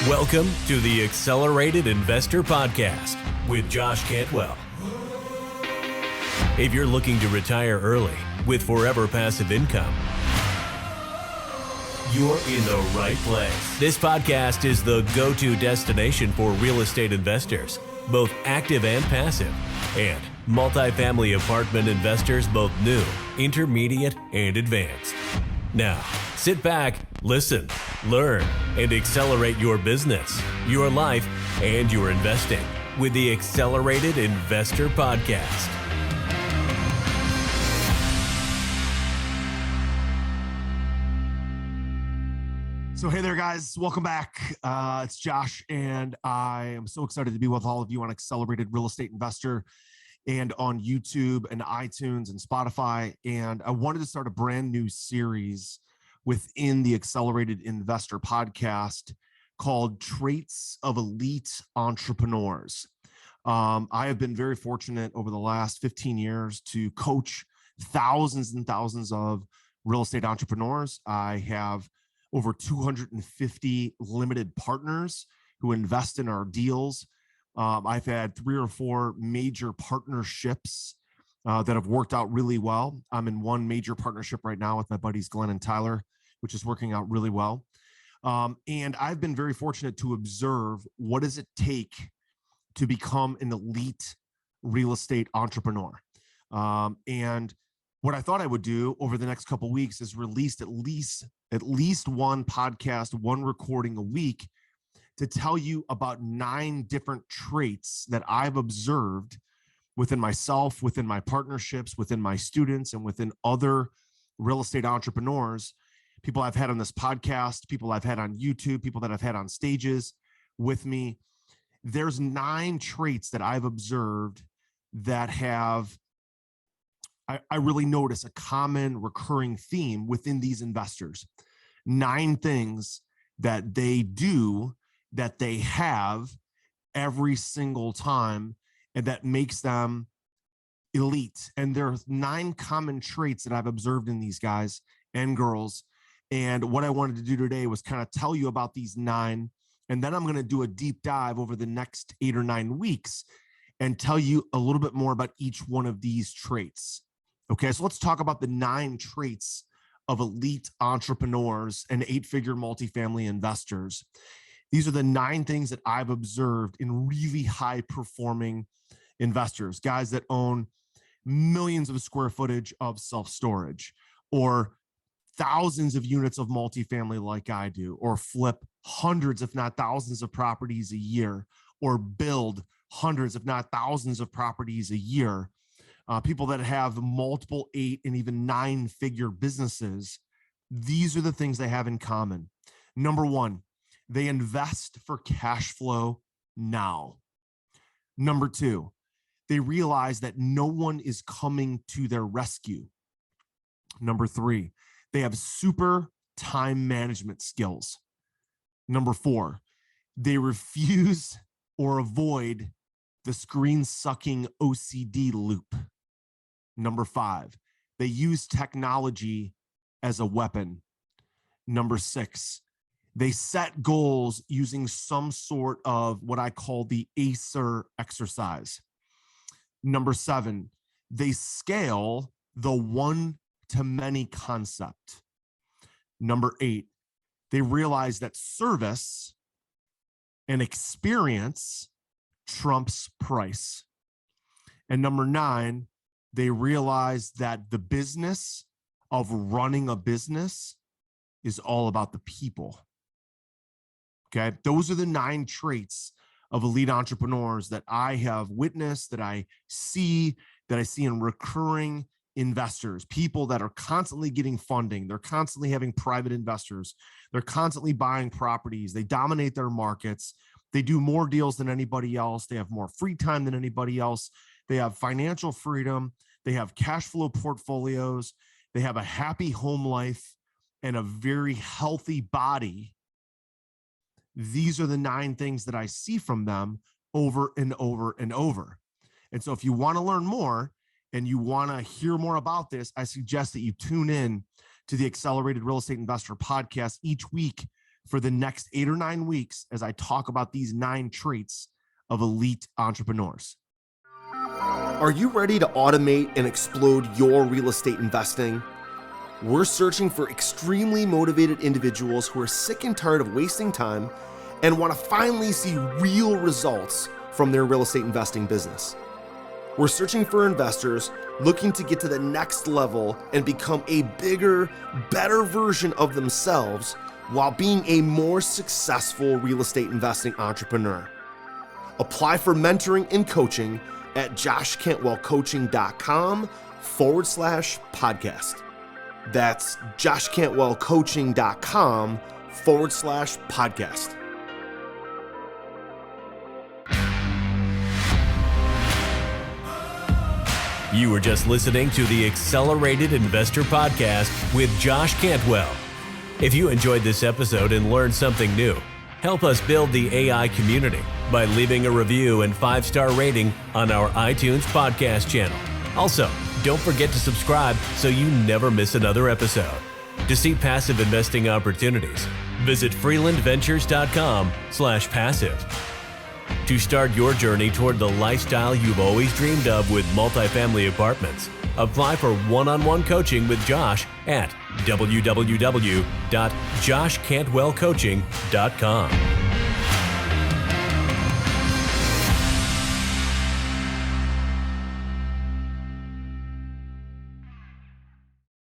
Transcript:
Welcome to the Accelerated Investor Podcast with Josh Cantwell. If you're looking to retire early with forever passive income, you're in the right place. This podcast is the go-to destination for real estate investors, both active and passive, and multifamily apartment investors, both new, intermediate, and advanced. Now, sit back, listen, learn, and accelerate your business, your life, and your investing with the Accelerated Investor Podcast. So hey there, guys. Welcome back. It's Josh, and I am so excited to be with all of you on Accelerated Real Estate Investor and on YouTube and iTunes and Spotify. And I wanted to start a brand new series within the Accelerated Investor Podcast called Traits of Elite Entrepreneurs. I have been very fortunate over the last 15 years to coach thousands and thousands of real estate entrepreneurs. I have over 250 limited partners who invest in our deals. I've had 3 or 4 major partnerships that have worked out really well. I'm in one major partnership right now with my buddies Glenn and Tyler, which is working out really well. And I've been very fortunate to observe what does it take to become an elite real estate entrepreneur. And what I thought I would do over the next couple of weeks is release at least one podcast, one recording a week to tell you about 9 different traits that I've observed within myself, within my partnerships, within my students, and within other real estate entrepreneurs, people I've had on this podcast, people I've had on YouTube, people that I've had on stages with me. There's 9 traits that I've observed that have, I really notice a common recurring theme within these investors. 9 things that they do, that they have every single time, and that makes them elite. And there are 9 common traits that I've observed in these guys and girls. And what I wanted to do today was kind of tell you about these 9. And then I'm going to do a deep dive over the next 8 or 9 weeks and tell you a little bit more about each one of these traits. Okay, so let's talk about the 9 traits of elite entrepreneurs and 8-figure multifamily investors. These are the 9 things that I've observed in really high-performing investors, guys that own millions of square footage of self-storage, or thousands of units of multifamily like I do, or flip hundreds, if not thousands of properties a year, or build hundreds, if not thousands of properties a year. People that have multiple 8 and even 9-figure businesses. These are the things they have in common. Number 1, they invest for cash flow now. Number 2, they realize that no one is coming to their rescue. Number 3, they have super time management skills. Number 4, they refuse or avoid the screen-sucking OCD loop. Number 5, they use technology as a weapon. Number 6, they set goals using some sort of what I call the ACER exercise. Number 7, they scale the one-to-many concept. Number 8, they realize that service and experience trumps price. And number 9, they realize that the business of running a business is all about the people. Okay, those are the 9 traits of elite entrepreneurs that I have witnessed, that I see in recurring investors, people that are constantly getting funding. They're constantly having private investors. They're constantly buying properties. They dominate their markets. They do more deals than anybody else. They have more free time than anybody else. They have financial freedom. They have cash flow portfolios. They have a happy home life and a very healthy body. These are the 9 things that I see from them over and over and over. And so if you want to learn more and you want to hear more about this, I suggest that you tune in to the Accelerated Real Estate Investor Podcast each week for the next 8 or 9 weeks as I talk about these 9 traits of elite entrepreneurs. Are you ready to automate and explode your real estate investing? We're searching for extremely motivated individuals who are sick and tired of wasting time and want to finally see real results from their real estate investing business. We're searching for investors looking to get to the next level and become a bigger, better version of themselves while being a more successful real estate investing entrepreneur. Apply for mentoring and coaching at joshcantwellcoaching.com/podcast. That's joshcantwellcoaching.com/podcast. You were just listening to the Accelerated Investor Podcast with Josh Cantwell. If you enjoyed this episode and learned something new, help us build the AI community by leaving a review and 5-star rating on our iTunes podcast channel. Also, don't forget to subscribe so you never miss another episode. To see passive investing opportunities, visit freelandventures.com/passive. To start your journey toward the lifestyle you've always dreamed of with multifamily apartments, apply for one-on-one coaching with Josh at www.joshcantwellcoaching.com.